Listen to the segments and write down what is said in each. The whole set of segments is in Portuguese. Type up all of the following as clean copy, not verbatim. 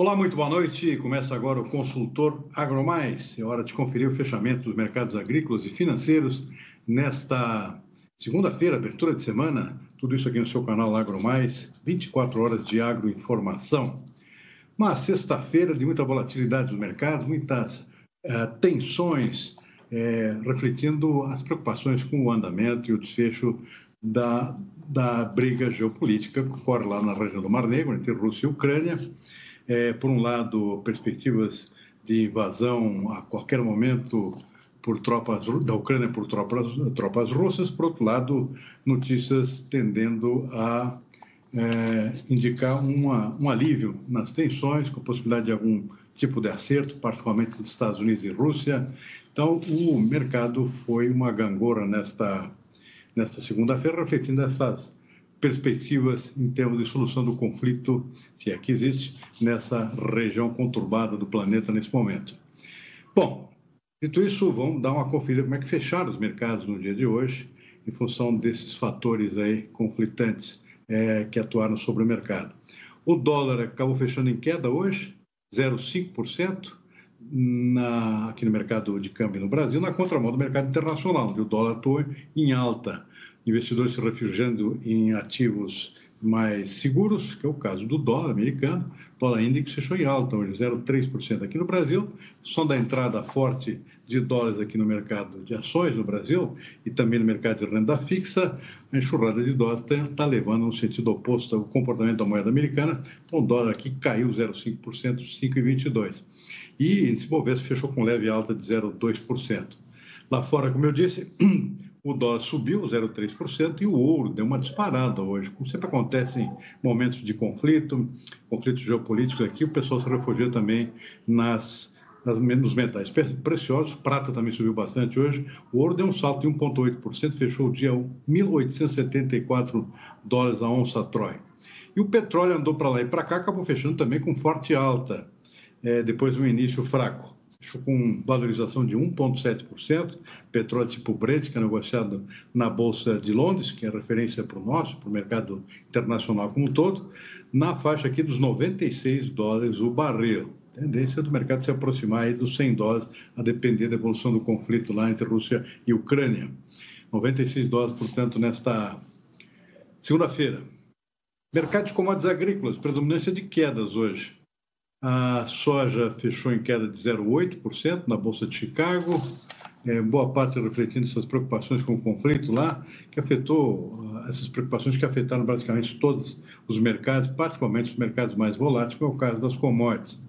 Olá, muito boa noite. Começa agora o Consultor AgroMais. É hora de conferir o fechamento dos mercados agrícolas e financeiros nesta segunda-feira, abertura de semana. Tudo isso aqui no seu canal AgroMais, 24 horas de agroinformação. Uma sexta-feira de muita volatilidade dos mercados, muitas tensões, refletindo as preocupações com o andamento e o desfecho da briga geopolítica que ocorre lá na região do Mar Negro, entre Rússia e Ucrânia. Por um lado, perspectivas de invasão a qualquer momento por tropas da Ucrânia por tropas russas, por outro lado, notícias tendendo a indicar um alívio nas tensões, com a possibilidade de algum tipo de acerto, particularmente dos Estados Unidos e Rússia. Então, o mercado foi uma gangorra nesta segunda-feira, refletindo essas perspectivas em termos de solução do conflito, se é que existe, nessa região conturbada do planeta nesse momento. Bom, dito isso, vamos dar uma conferida como é que fecharam os mercados no dia de hoje, em função desses fatores aí conflitantes que atuaram sobre o mercado. O dólar acabou fechando em queda hoje, 0,5%, aqui no mercado de câmbio no Brasil, na contramão do mercado internacional, onde o dólar atuou em alta. Investidores se refugiando em ativos mais seguros, que é o caso do dólar americano. O dólar índice fechou em alta hoje, 0,3% aqui no Brasil. Só da entrada forte de dólares aqui no mercado de ações no Brasil e também no mercado de renda fixa, a enxurrada de dólares está levando no sentido oposto ao comportamento da moeda americana. Então o dólar aqui caiu 0,5%, 5,22%. E índice Bovespa fechou com leve alta de 0,2%. Lá fora, como eu disse, o dólar subiu 0,3% e o ouro deu uma disparada hoje. Como sempre acontece em momentos de conflitos geopolíticos aqui, o pessoal se refugia também nos metais preciosos. Prata também subiu bastante hoje. O ouro deu um salto de 1,8%, fechou o dia a 1.874 dólares a onça Troy. E o petróleo andou para lá e para cá, acabou fechando também com forte alta, depois de um início fraco. Fechou com valorização de 1,7%, petróleo tipo Brent, que é negociado na Bolsa de Londres, que é referência para o mercado internacional como um todo, na faixa aqui dos 96 dólares o barril. Tendência do mercado se aproximar aí dos 100 dólares, a depender da evolução do conflito lá entre Rússia e Ucrânia. 96 dólares, portanto, nesta segunda-feira. Mercado de commodities agrícolas, predominância de quedas hoje. A soja fechou em queda de 0,8% na Bolsa de Chicago, boa parte refletindo essas preocupações com o conflito lá, que afetou, essas preocupações que afetaram praticamente todos os mercados, particularmente os mercados mais voláteis, como é o caso das commodities.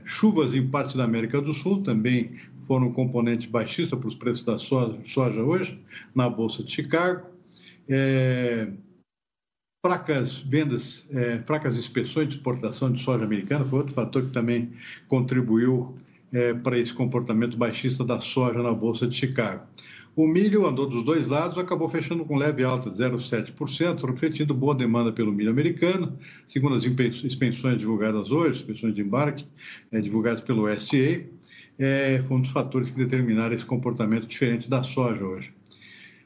Chuvas em parte da América do Sul também foram um componente baixista para os preços da soja hoje, na Bolsa de Chicago. Fracas vendas, fracas inspeções de exportação de soja americana foi outro fator que também contribuiu para esse comportamento baixista da soja na Bolsa de Chicago. O milho andou dos dois lados, acabou fechando com leve alta de 0,7%, refletindo boa demanda pelo milho americano, segundo as inspeções divulgadas hoje, inspeções de embarque divulgadas pelo USDA, foi um dos fatores que determinaram esse comportamento diferente da soja hoje.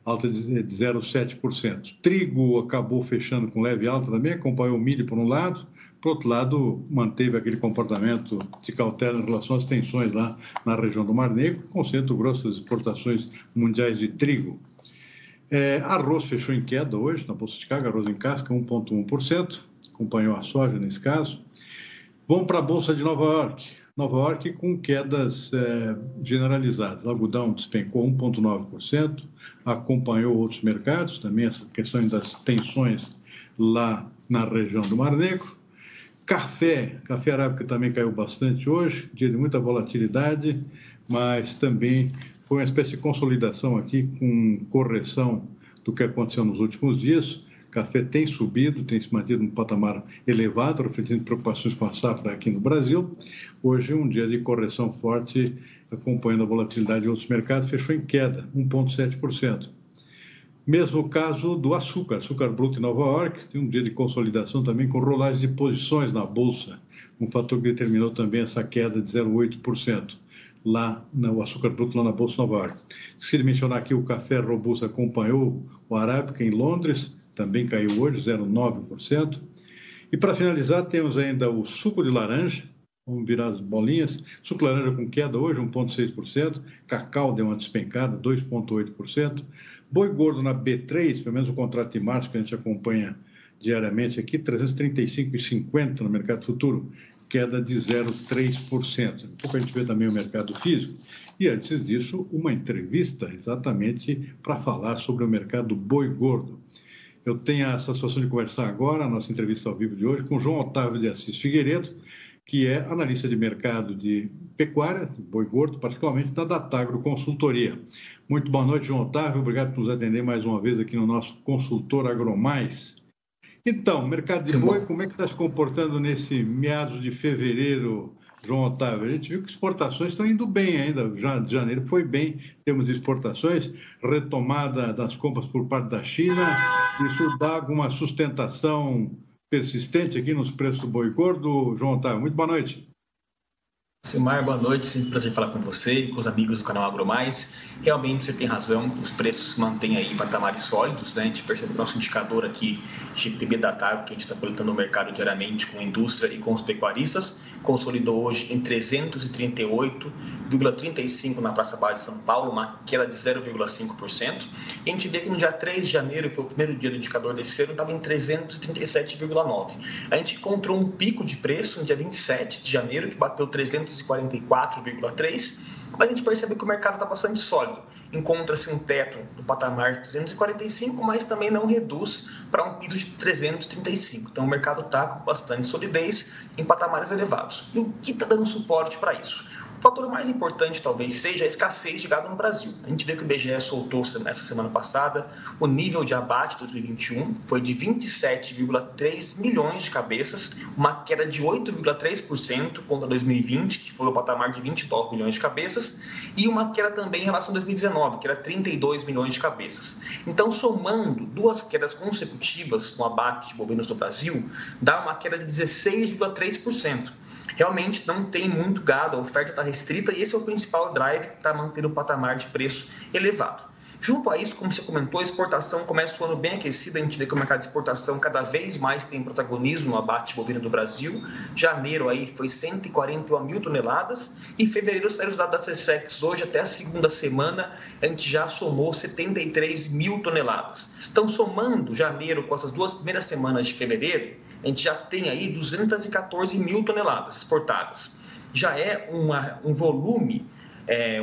Alta de 0,7%. Trigo acabou fechando com leve alta também, acompanhou o milho por um lado, por outro lado, manteve aquele comportamento de cautela em relação às tensões lá na região do Mar Negro, com centro grosso das exportações mundiais de trigo. Arroz fechou em queda hoje, na Bolsa de Chicago, arroz em casca, 1,1%, acompanhou a soja nesse caso. Vamos para a Bolsa de Nova York. Nova York com quedas generalizadas. O algodão despencou 1,9%, acompanhou outros mercados, também essa questão das tensões lá na região do Mar Negro. Café arábica também caiu bastante hoje, dia de muita volatilidade, mas também foi uma espécie de consolidação aqui com correção do que aconteceu nos últimos dias. Café tem subido, tem se mantido num patamar elevado, refletindo preocupações com a safra aqui no Brasil. Hoje, um dia de correção forte, acompanhando a volatilidade de outros mercados, fechou em queda, 1,7%. Mesmo caso do açúcar bruto em Nova York, tem um dia de consolidação também com rolagem de posições na Bolsa, um fator que determinou também essa queda de 0,8%. Lá no açúcar bruto lá na Bolsa de Nova York. Se mencionar aqui, o café robusto acompanhou o arábica em Londres, também caiu hoje, 0,9%. E para finalizar, temos ainda o suco de laranja, vamos virar as bolinhas, suco de laranja com queda hoje, 1,6%, cacau deu uma despencada, 2,8%, boi gordo na B3, pelo menos o contrato de março que a gente acompanha diariamente aqui, 335,50 no mercado futuro, queda de 0,3%. Pouco a gente vê também o mercado físico. E antes disso, uma entrevista exatamente para falar sobre o mercado boi gordo. Eu tenho a satisfação de conversar agora, a nossa entrevista ao vivo de hoje, com João Otávio de Assis Figueiredo, que é analista de mercado de pecuária, boi gordo, particularmente da Datagro Consultoria. Muito boa noite, João Otávio. Obrigado por nos atender mais uma vez aqui no nosso Consultor AgroMais. Então, mercado de boi, como é que está se comportando nesse meados de fevereiro, João Otávio? A gente viu que exportações estão indo bem ainda, já de janeiro foi bem em termos de exportações, retomada das compras por parte da China, isso dá alguma sustentação persistente aqui nos preços do boi gordo? João Otávio, muito boa noite. Silmar, boa noite, sempre um prazer falar com você e com os amigos do canal AgroMais. Realmente você tem razão, os preços se mantêm aí em patamares sólidos, né? A gente percebe que o nosso indicador aqui, GPB Datagro, que a gente está coletando no mercado diariamente com a indústria e com os pecuaristas, consolidou hoje em 338,35 na Praça Baixa de São Paulo, uma queda de 0,5%. E a gente vê que no dia 3 de janeiro, que foi o primeiro dia do indicador desse ano, estava em 337,9. A gente encontrou um pico de preço no dia 27 de janeiro, que bateu 344,3, mas a gente percebe que o mercado está bastante sólido. Encontra-se um teto do patamar de 345, mas também não reduz para um piso de 335. Então o mercado está com bastante solidez em patamares elevados. E o que está dando suporte para isso? O fator mais importante talvez seja a escassez de gado no Brasil. A gente vê que o IBGE soltou nessa semana passada o nível de abate de 2021 foi de 27,3 milhões de cabeças, uma queda de 8,3% contra 2020, que foi o patamar de 29 milhões de cabeças, e uma queda também em relação a 2019, que era 32 milhões de cabeças. Então, somando duas quedas consecutivas no abate de bovinos no Brasil, dá uma queda de 16,3%. Realmente não tem muito gado, a oferta está restrita e esse é o principal drive que está mantendo o patamar de preço elevado. Junto a isso, como você comentou, a exportação começa o ano bem aquecida, a gente vê que o mercado de exportação cada vez mais tem protagonismo no abate bovino do Brasil. Janeiro aí foi 141 mil toneladas e fevereiro, os dados da SECEX hoje até a segunda semana, a gente já somou 73 mil toneladas. Então, somando janeiro com essas duas primeiras semanas de fevereiro, a gente já tem aí 214 mil toneladas exportadas. Já é um volume,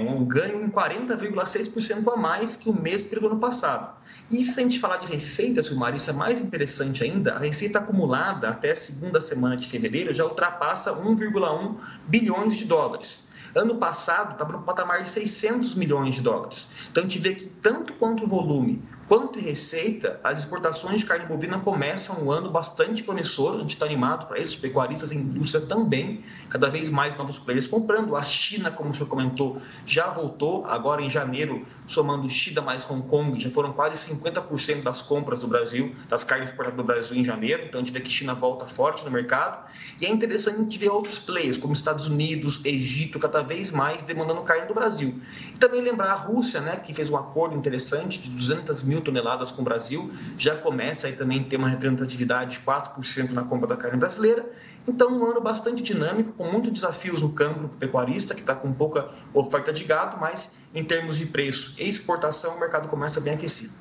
um ganho em 40,6% a mais que o mesmo período do ano passado. E se a gente falar de receita, Silmar, isso é mais interessante ainda, a receita acumulada até a segunda semana de fevereiro já ultrapassa 1,1 bilhões de dólares. Ano passado estava no patamar de 600 milhões de dólares. Então a gente vê que tanto quanto o volume quanto em receita, as exportações de carne bovina começam um ano bastante promissor. A gente está animado para isso, os pecuaristas e a indústria também, cada vez mais novos players comprando. A China, como o senhor comentou, já voltou, agora em janeiro, somando China mais Hong Kong, já foram quase 50% das compras do Brasil, das carnes exportadas do Brasil em janeiro. Então a gente vê que a China volta forte no mercado. E é interessante a gente ver outros players, como Estados Unidos, Egito, cada vez mais demandando carne do Brasil. E também lembrar a Rússia, né, que fez um acordo interessante de 200 mil toneladas com o Brasil, já começa aí também a ter uma representatividade de 4% na compra da carne brasileira. Então, um ano bastante dinâmico, com muitos desafios no campo do pecuarista, que está com pouca oferta de gado, mas em termos de preço e exportação, o mercado começa bem aquecido.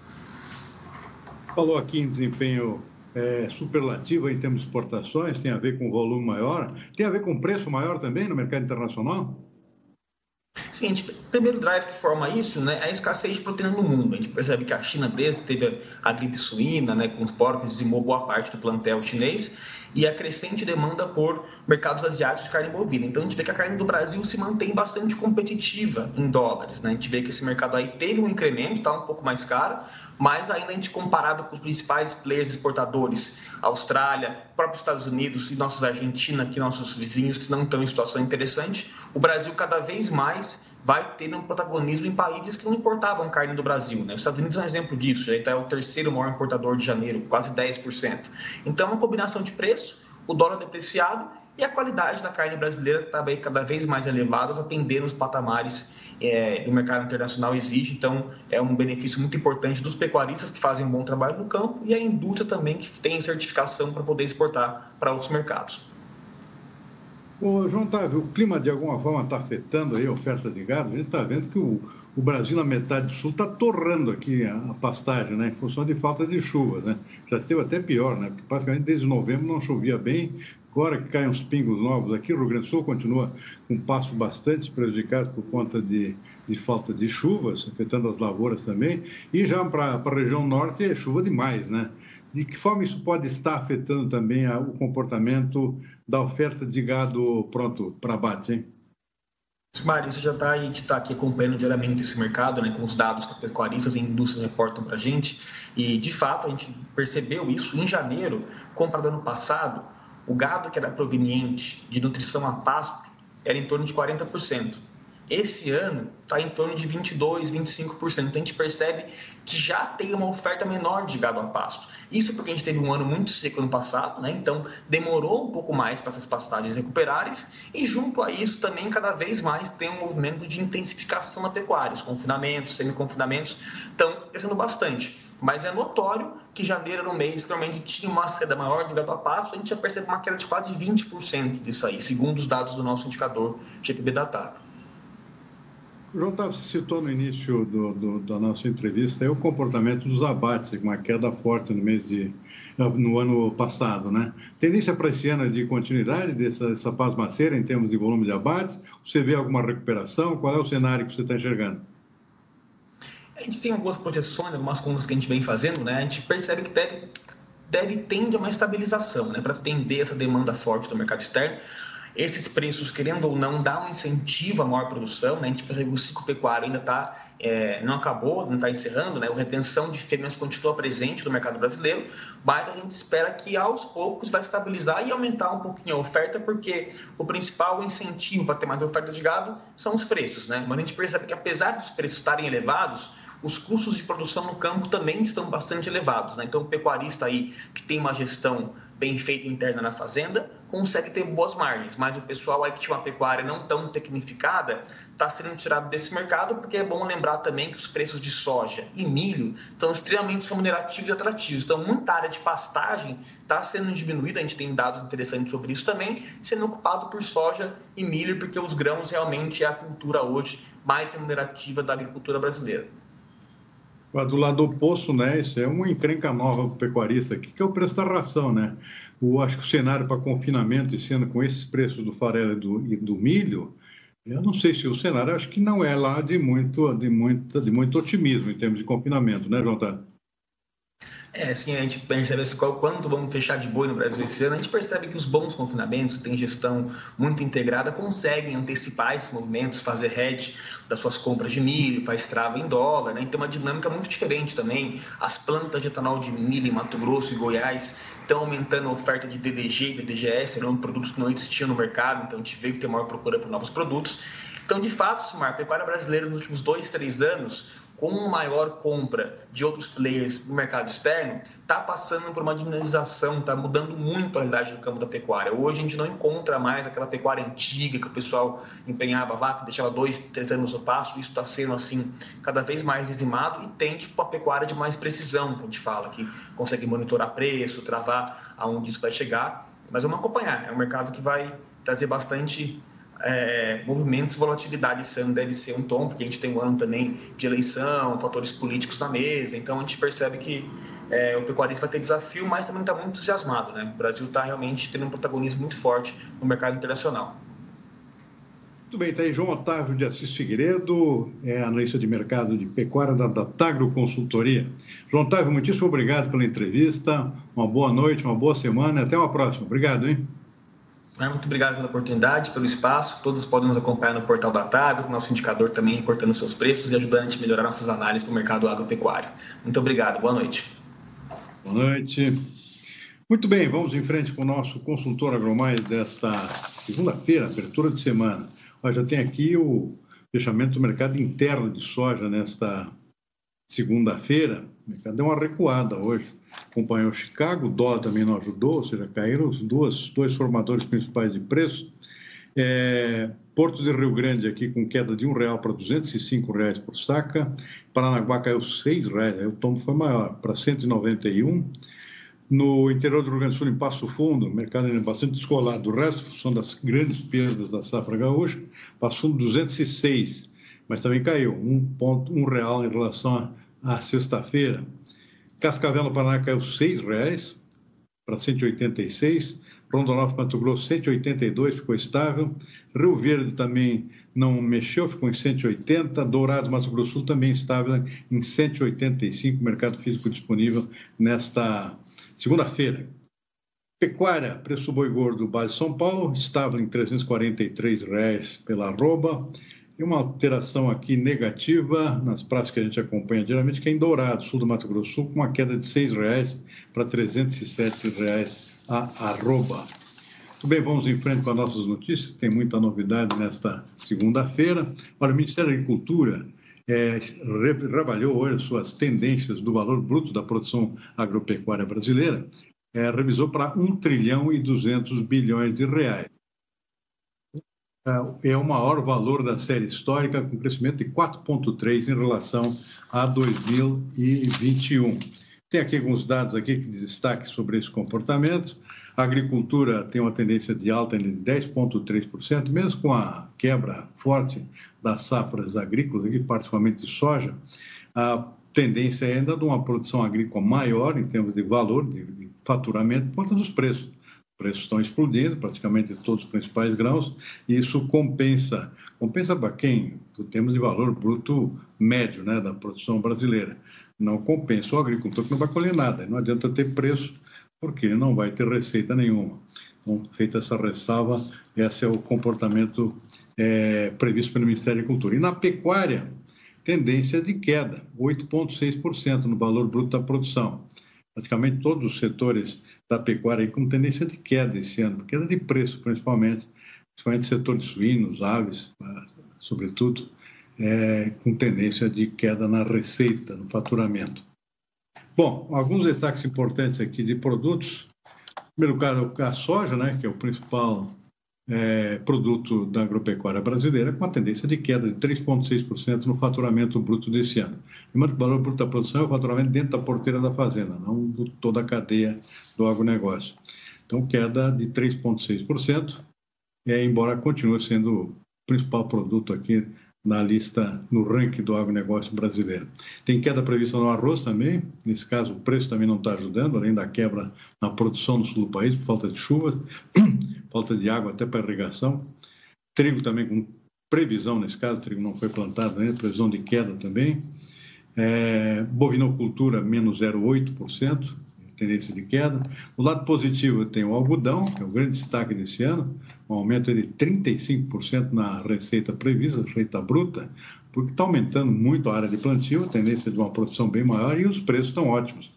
Falou aqui em desempenho superlativo em termos de exportações, tem a ver com volume maior, tem a ver com preço maior também no mercado internacional? Sim, o primeiro drive que forma isso, né, é a escassez de proteína no mundo. A gente percebe que a China, desde que teve a gripe suína, né, com os porcos, dizimou boa parte do plantel chinês, e a crescente demanda por mercados asiáticos de carne bovina. Então, a gente vê que a carne do Brasil se mantém bastante competitiva em dólares, né? A gente vê que esse mercado aí teve um incremento, está um pouco mais caro, mas ainda a gente comparado com os principais players exportadores, Austrália, próprios Estados Unidos e nossos Argentina, que nossos vizinhos que não estão em situação interessante, o Brasil cada vez mais vai ter um protagonismo em países que não importavam carne do Brasil, né? Os Estados Unidos é um exemplo disso, já é o terceiro maior importador de janeiro, quase 10%. Então, é uma combinação de preço, o dólar depreciado e a qualidade da carne brasileira está cada vez mais elevada, atendendo os patamares do mercado internacional exige. Então, é um benefício muito importante dos pecuaristas que fazem um bom trabalho no campo e a indústria também que tem certificação para poder exportar para outros mercados. Ô, João Otávio, o clima de alguma forma está afetando aí a oferta de gado? A gente está vendo que o Brasil, na metade sul, está torrando aqui a pastagem, né, em função de falta de chuva, né? Já esteve até pior, né? Porque praticamente desde novembro não chovia bem. Agora que caem uns pingos novos aqui, o Rio Grande do Sul continua com um pasto bastante prejudicado por conta de falta de chuvas, afetando as lavouras também. E já para a região norte é chuva demais, né? De que forma isso pode estar afetando também o comportamento da oferta de gado pronto para abate, hein? Mário, a gente está aqui acompanhando diariamente esse mercado, né, com os dados que pecuaristas e indústrias reportam para a gente, e de fato a gente percebeu isso em janeiro, comparado ano passado, o gado que era proveniente de nutrição a pasto era em torno de 40%. Esse ano está em torno de 22%, 25%. Então, a gente percebe que já tem uma oferta menor de gado a pasto. Isso porque a gente teve um ano muito seco no passado, né? Então demorou um pouco mais para essas pastagens recuperarem. E junto a isso também, cada vez mais tem um movimento de intensificação na pecuária. Os confinamentos, semi-confinamentos estão crescendo bastante. Mas é notório que janeiro era um mês que normalmente tinha uma saída maior de gado a pasto. A gente já percebe uma queda de quase 20% disso aí, segundo os dados do nosso indicador GPB da TAG. João Otávio citou no início da nossa entrevista o comportamento dos abates, uma queda forte no ano passado, né? Tendência para esse ano de continuidade dessa pasmaceira em termos de volume de abates? Você vê alguma recuperação? Qual é o cenário que você está enxergando? A gente tem algumas projeções, algumas contas que a gente vem fazendo, né? A gente percebe que tende a uma estabilização, né? Para atender essa demanda forte do mercado externo. Esses preços, querendo ou não, dá um incentivo à maior produção, né? A gente percebe que o ciclo pecuário ainda não acabou, não está encerrando, né? A retenção de fêmeas continua presente no mercado brasileiro, mas a gente espera que aos poucos vai estabilizar e aumentar um pouquinho a oferta, porque o principal incentivo para ter mais oferta de gado são os preços, né? Mas a gente percebe que apesar dos preços estarem elevados, os custos de produção no campo também estão bastante elevados, né? Então, o pecuarista aí que tem uma gestão bem feita interna na fazenda consegue ter boas margens, mas o pessoal aí que tinha uma pecuária não tão tecnificada está sendo tirado desse mercado, porque é bom lembrar também que os preços de soja e milho estão extremamente remunerativos e atrativos. Então, muita área de pastagem está sendo diminuída, a gente tem dados interessantes sobre isso também, sendo ocupado por soja e milho, porque os grãos realmente é a cultura hoje mais remunerativa da agricultura brasileira. Do lado oposto, né, isso é uma encrenca nova para o pecuarista aqui, que é o preço da ração, né? Acho que o cenário para confinamento, e sendo com esses preços do farelo e do milho, eu não sei se o cenário, acho que não é lá de muito otimismo em termos de confinamento, né, João Otávio? Sim, a gente percebe assim, quanto vamos fechar de boi no Brasil esse ano, a gente percebe que os bons confinamentos, que têm gestão muito integrada, conseguem antecipar esses movimentos, fazer hedge das suas compras de milho, faz trava em dólar, né? Então, uma dinâmica muito diferente também. As plantas de etanol de milho em Mato Grosso e Goiás estão aumentando a oferta de DDG e DDGS, eram produtos que não existiam no mercado, então a gente vê que tem maior procura por novos produtos. Então, de fato, Simar, a pecuária brasileira nos últimos 2, 3 anos, com uma maior compra de outros players no mercado externo, está passando por uma dinamização, está mudando muito a realidade do campo da pecuária. Hoje a gente não encontra mais aquela pecuária antiga que o pessoal empenhava vaca, deixava 2, 3 anos no pasto. Isso está sendo assim cada vez mais dizimado e tem tipo uma pecuária de mais precisão, que a gente fala, que consegue monitorar preço, travar aonde isso vai chegar. Mas vamos acompanhar, é um mercado que vai trazer bastante movimentos, volatilidade. Esse ano deve ser um tom, porque a gente tem um ano também de eleição, fatores políticos na mesa, então a gente percebe que o pecuarista vai ter desafio, mas também está muito entusiasmado, né? O Brasil está realmente tendo um protagonismo muito forte no mercado internacional. Muito bem, está aí João Otávio de Assis Figueiredo, analista de mercado de pecuária da Tagro Consultoria. João Otávio, muitíssimo obrigado pela entrevista, uma boa noite, uma boa semana e até uma próxima. Obrigado, hein? Muito obrigado pela oportunidade, pelo espaço. Todos podem nos acompanhar no portal da Tagro, nosso indicador também reportando seus preços e ajudando a gente a melhorar nossas análises para o mercado agropecuário. Muito obrigado, boa noite. Boa noite. Muito bem, vamos em frente com o nosso consultor agromais desta segunda-feira, abertura de semana. Já tem aqui o fechamento do mercado interno de soja nesta segunda-feira. O mercado deu uma recuada hoje. Acompanhou Chicago, o dólar também não ajudou, ou seja, caíram os dois formadores principais de preço. Porto de Rio Grande aqui com queda de R$1 para R$205 por saca. Paranaguá caiu R$6, aí o tombo foi maior, para 191. No interior do Rio Grande do Sul, em Passo Fundo, o mercado é bastante descolado. O resto, em função das grandes perdas da safra gaúcha, Passo Fundo 206, mas também caiu R$1 em relação à sexta-feira. Cascavel, no Paraná, caiu R$6 para 186. Rondonópolis, Mato Grosso, 182, ficou estável. Rio Verde também não mexeu, ficou em 180. Dourados, Mato Grosso do Sul, também estável em 185, mercado físico disponível nesta segunda-feira. Pecuária, preço do boi gordo, Vale de São Paulo, estável em R$343 pela arroba. E uma alteração aqui negativa nas praças que a gente acompanha diariamente, que é em Dourados, sul do Mato Grosso do Sul, com uma queda de R$6 para R$307 a arroba. Muito bem, vamos em frente com as nossas notícias, tem muita novidade nesta segunda-feira. Olha, o Ministério da Agricultura reavaliou hoje suas tendências do valor bruto da produção agropecuária brasileira, revisou para R$1,2 trilhão. É o maior valor da série histórica, com crescimento de 4,3% em relação a 2021. Tem aqui alguns dados aqui que destaque sobre esse comportamento. A agricultura tem uma tendência de alta de 10,3%, mesmo com a quebra forte das safras agrícolas, aqui, particularmente de soja. A tendência é ainda de uma produção agrícola maior em termos de valor, de faturamento, por conta dos preços. Os preços estão explodindo, praticamente todos os principais grãos, e isso compensa para quem? Em termos de valor bruto médio, né, da produção brasileira. Não compensa o agricultor que não vai colher nada, não adianta ter preço, porque ele não vai ter receita nenhuma. Então, feita essa ressalva, esse é o comportamento previsto pelo Ministério da Agricultura. E na pecuária, tendência de queda, 8,6% no valor bruto da produção. Praticamente todos os setores da pecuária aí com tendência de queda esse ano, queda de preço principalmente setor de suínos, aves, sobretudo, com tendência de queda na receita, no faturamento. Bom, alguns destaques importantes aqui de produtos. Em primeiro lugar, a soja, né, que é o principal produto da agropecuária brasileira, com uma tendência de queda de 3,6% no faturamento bruto desse ano. Lembrando que o valor bruto da produção é o faturamento dentro da porteira da fazenda, não de toda a cadeia do agronegócio. Então, queda de 3,6%, embora continue sendo o principal produto aqui na lista, no ranking do agronegócio brasileiro. Tem queda prevista no arroz também, nesse caso o preço também não está ajudando, além da quebra na produção no sul do país, por falta de chuva, falta de água até para irrigação. Trigo também com previsão, nesse caso, o trigo não foi plantado ainda, previsão de queda também. Bovinocultura, menos 0,8%, tendência de queda. Do lado positivo, tem o algodão, que é o grande destaque desse ano, um aumento de 35% na receita prevista, receita bruta, porque está aumentando muito a área de plantio, a tendência de uma produção bem maior e os preços estão ótimos.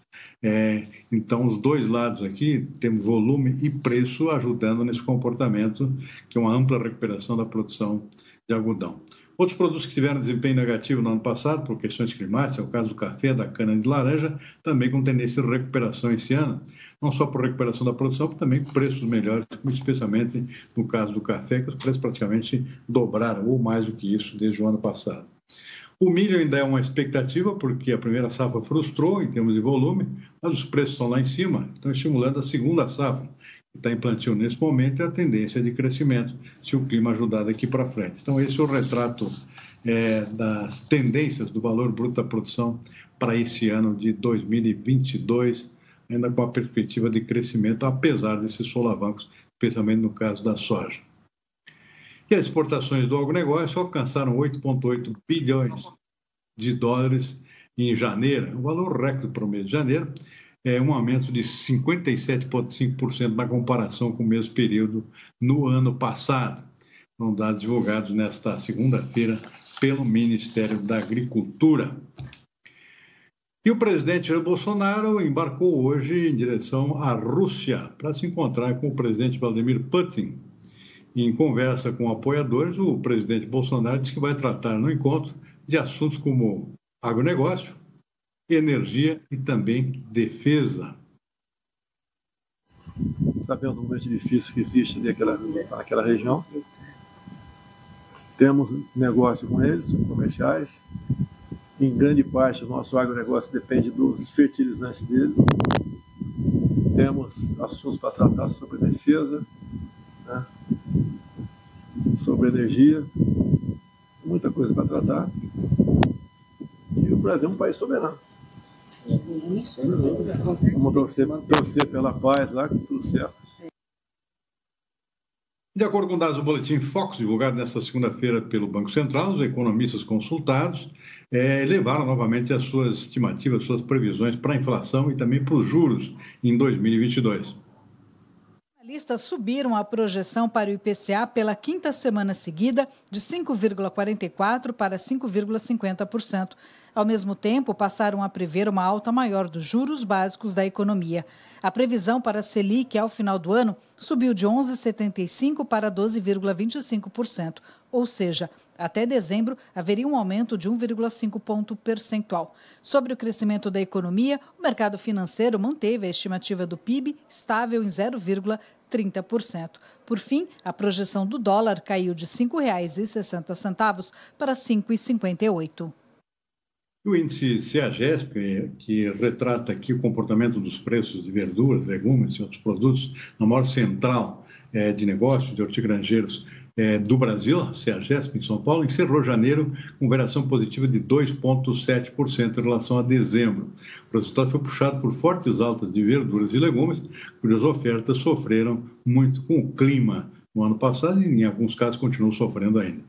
Então, os dois lados aqui, temos volume e preço ajudando nesse comportamento, que é uma ampla recuperação da produção de algodão. Outros produtos que tiveram desempenho negativo no ano passado, por questões climáticas, é o caso do café, da cana de laranja, também com tendência de recuperação esse ano, não só por recuperação da produção, mas também com preços melhores, especialmente no caso do café, que os preços praticamente dobraram, ou mais do que isso, desde o ano passado. O milho ainda é uma expectativa, porque a primeira safra frustrou em termos de volume, mas os preços estão lá em cima, estão estimulando a segunda safra, que está em plantio nesse momento, é a tendência de crescimento, se o clima ajudar daqui para frente. Então, esse é o retrato das tendências do valor bruto da produção para esse ano de 2022, ainda com a perspectiva de crescimento, apesar desses solavancos, especialmente no caso da soja. E as exportações do agronegócio alcançaram 8,8 bilhões de dólares em janeiro, um valor recorde para o mês de janeiro, um aumento de 57,5% na comparação com o mesmo período no ano passado. São dados divulgados nesta segunda-feira pelo Ministério da Agricultura. E o presidente Jair Bolsonaro embarcou hoje em direção à Rússia para se encontrar com o presidente Vladimir Putin. Em conversa com apoiadores, o presidente Bolsonaro disse que vai tratar no encontro de assuntos como agronegócio, energia e também defesa. Sabemos do momento difícil que existe ali naquela região. Temos negócio com eles, comerciais. Em grande parte, o nosso agronegócio depende dos fertilizantes deles. Temos assuntos para tratar sobre defesa, né? Sobre energia, muita coisa para tratar. E o Brasil é um país soberano. Vamos torcer pela paz lá, que tudo certo. De acordo com dados do Boletim Focus, divulgado nesta segunda-feira pelo Banco Central, os economistas consultados elevaram novamente as suas estimativas, suas previsões para a inflação e também para os juros em 2022. Analistas subiram a projeção para o IPCA pela quinta semana seguida de 5,44% para 5,50%. Ao mesmo tempo, passaram a prever uma alta maior dos juros básicos da economia. A previsão para a Selic ao final do ano subiu de 11,75% para 12,25%, ou seja, até dezembro haveria um aumento de 1,5 ponto percentual. Sobre o crescimento da economia, o mercado financeiro manteve a estimativa do PIB estável em 0,30%. Por fim, a projeção do dólar caiu de R$ 5,60 para R$ 5,58. O índice CEAGESP, que retrata aqui o comportamento dos preços de verduras, legumes e outros produtos na maior central de negócios de hortigranjeiros do Brasil, CEAGESP, em São Paulo, encerrou janeiro com variação positiva de 2,7% em relação a dezembro. O resultado foi puxado por fortes altas de verduras e legumes, cujas ofertas sofreram muito com o clima no ano passado e, em alguns casos, continuam sofrendo ainda.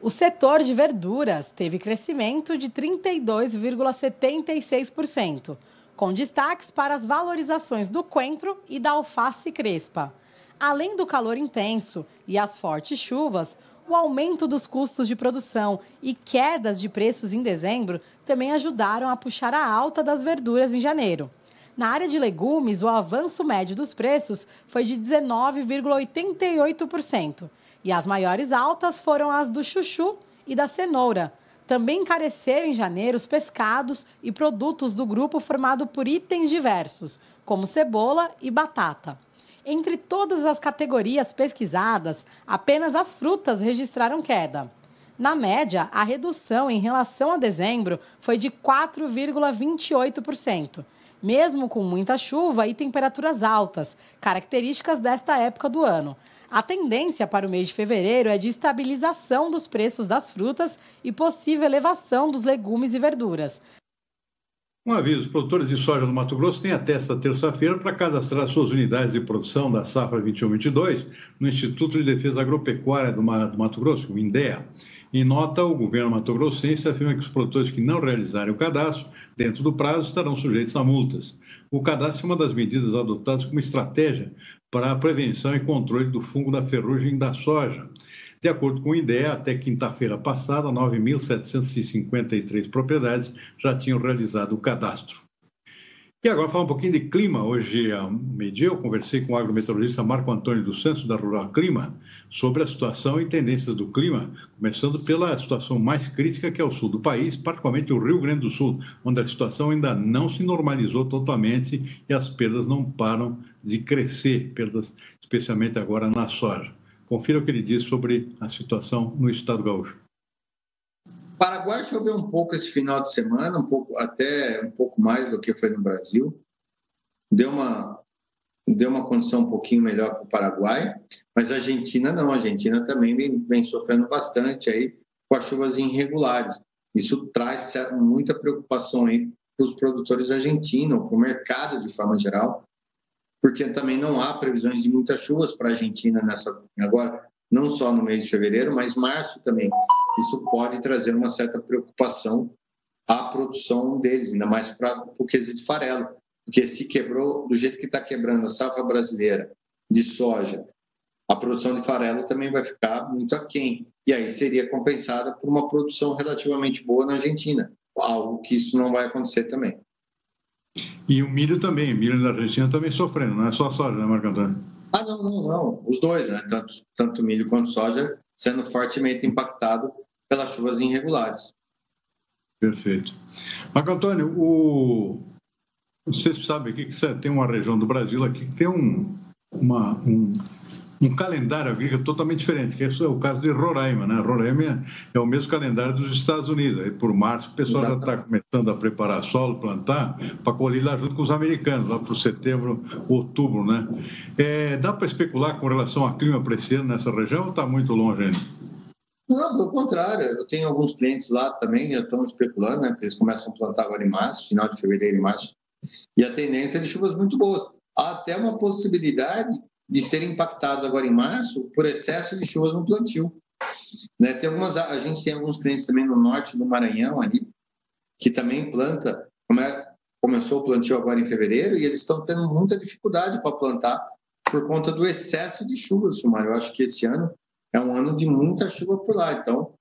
O setor de verduras teve crescimento de 32,76%, com destaques para as valorizações do coentro e da alface crespa. Além do calor intenso e as fortes chuvas, o aumento dos custos de produção e quedas de preços em dezembro também ajudaram a puxar a alta das verduras em janeiro. Na área de legumes, o avanço médio dos preços foi de 19,88%. E as maiores altas foram as do chuchu e da cenoura. Também encareceram em janeiro os pescados e produtos do grupo formado por itens diversos, como cebola e batata. Entre todas as categorias pesquisadas, apenas as frutas registraram queda. Na média, a redução em relação a dezembro foi de 4,28%, mesmo com muita chuva e temperaturas altas, características desta época do ano. A tendência para o mês de fevereiro é de estabilização dos preços das frutas e possível elevação dos legumes e verduras. Um aviso: os produtores de soja do Mato Grosso têm até esta terça-feira para cadastrar suas unidades de produção da safra 21-22 no Instituto de Defesa Agropecuária do Mato Grosso, o INDEA. Em nota, o governo mato-grossense afirma que os produtores que não realizarem o cadastro dentro do prazo estarão sujeitos a multas. O cadastro é uma das medidas adotadas como estratégia para a prevenção e controle do fungo da ferrugem da soja. De acordo com o INDEA, até quinta-feira passada, 9.753 propriedades já tinham realizado o cadastro. E agora falar um pouquinho de clima. Hoje, ao meio-dia, eu conversei com o agrometeorologista Marco Antônio dos Santos, da Rural Clima, sobre a situação e tendências do clima, começando pela situação mais crítica, que é o sul do país, particularmente o Rio Grande do Sul, onde a situação ainda não se normalizou totalmente e as perdas não param de crescer, perdas especialmente agora na soja. Confira o que ele diz sobre a situação no estado gaúcho. Paraguai choveu um pouco esse final de semana, até um pouco mais do que foi no Brasil. Deu uma condição um pouquinho melhor para o Paraguai, mas a Argentina não. A Argentina também vem sofrendo bastante aí com as chuvas irregulares. Isso traz muita preocupação aí para os produtores argentinos, para o mercado de forma geral, porque também não há previsões de muitas chuvas para a Argentina agora, não só no mês de fevereiro, mas março também. Isso pode trazer uma certa preocupação à produção deles, ainda mais para o quesito farelo, porque se quebrou do jeito que está quebrando a safra brasileira de soja, a produção de farelo também vai ficar muito aquém, e aí seria compensada por uma produção relativamente boa na Argentina, algo que isso não vai acontecer também. E o milho também, o milho da Argentina também sofrendo, não é só a soja, né, Marco Antônio? Não, os dois, né? Tanto milho quanto soja sendo fortemente impactado pelas chuvas irregulares. Perfeito. Marco Antônio, você sabe aqui que tem uma região do Brasil aqui que tem um calendário agrícola totalmente diferente, que esse é o caso de Roraima, né? Roraima é o mesmo calendário dos Estados Unidos. Aí por março o pessoal já está começando a preparar solo, plantar, para colher lá junto com os americanos, lá para setembro, outubro, né? Dá para especular com relação ao clima para esse ano nessa região ou está muito longe ainda? Não, pelo contrário. Eu tenho alguns clientes lá também, já estão especulando, né? Que eles começam a plantar agora em março, final de fevereiro e março, e a tendência é de chuvas muito boas. Há até uma possibilidade de serem impactados agora em março por excesso de chuvas no plantio. Né? A gente tem alguns clientes também no norte do Maranhão, ali, que também planta, começou o plantio agora em fevereiro, e eles estão tendo muita dificuldade para plantar por conta do excesso de chuvas, Sumário. Eu acho que esse ano é um ano de muita chuva por lá, então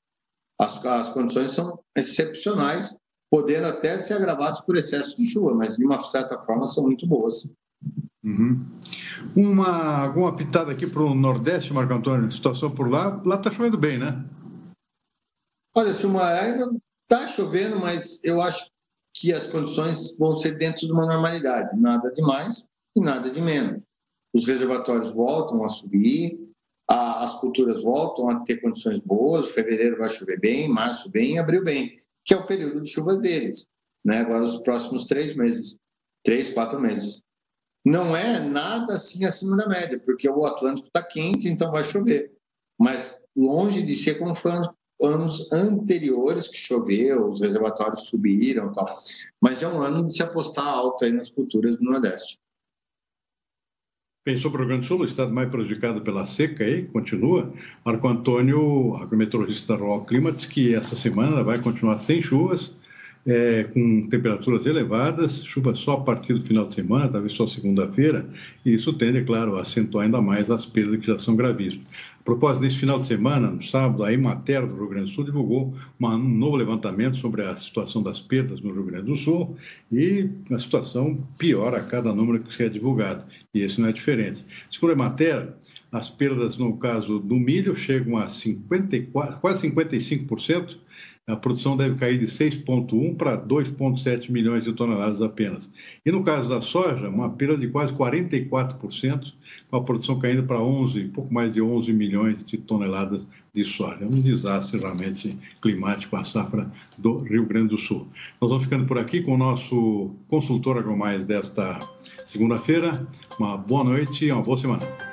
as condições são excepcionais, podendo até ser agravadas por excesso de chuva, mas de uma certa forma são muito boas. Uhum. Alguma pitada aqui para o Nordeste, Marco Antônio? Situação por lá está chovendo bem, né? Olha, Silmar, ainda está chovendo, mas eu acho que as condições vão ser dentro de uma normalidade, nada de mais e nada de menos. Os reservatórios voltam a subir, as culturas voltam a ter condições boas, fevereiro vai chover bem, março bem e abril bem, que é o período de chuvas deles, né? Agora os próximos 3 meses, 3, 4 meses. Não é nada assim acima da média, porque o Atlântico está quente, então vai chover. Mas longe de ser como foi anos anteriores que choveu, os reservatórios subiram e tal. Mas é um ano de se apostar alto aí nas culturas do Nordeste. Bem, sobre o Rio Grande do Sul, o estado mais prejudicado pela seca aí, continua. Marco Antônio, agrometeorologista da Rural Clima, diz que essa semana vai continuar sem chuvas, com temperaturas elevadas, chuva só a partir do final de semana, talvez só segunda-feira, e isso tende, claro, a acentuar ainda mais as perdas que já são gravíssimas. A propósito desse final de semana, no sábado, a Emater do Rio Grande do Sul divulgou um novo levantamento sobre a situação das perdas no Rio Grande do Sul, e a situação piora a cada número que é divulgado, e esse não é diferente. Segundo a Emater, as perdas no caso do milho chegam a quase 55%, a produção deve cair de 6,1 para 2,7 milhões de toneladas apenas. E no caso da soja, uma perda de quase 44%, com a produção caindo para pouco mais de 11 milhões de toneladas de soja. É um desastre realmente climático a safra do Rio Grande do Sul. Nós vamos ficando por aqui com o nosso consultor agromais desta segunda-feira. Uma boa noite e uma boa semana.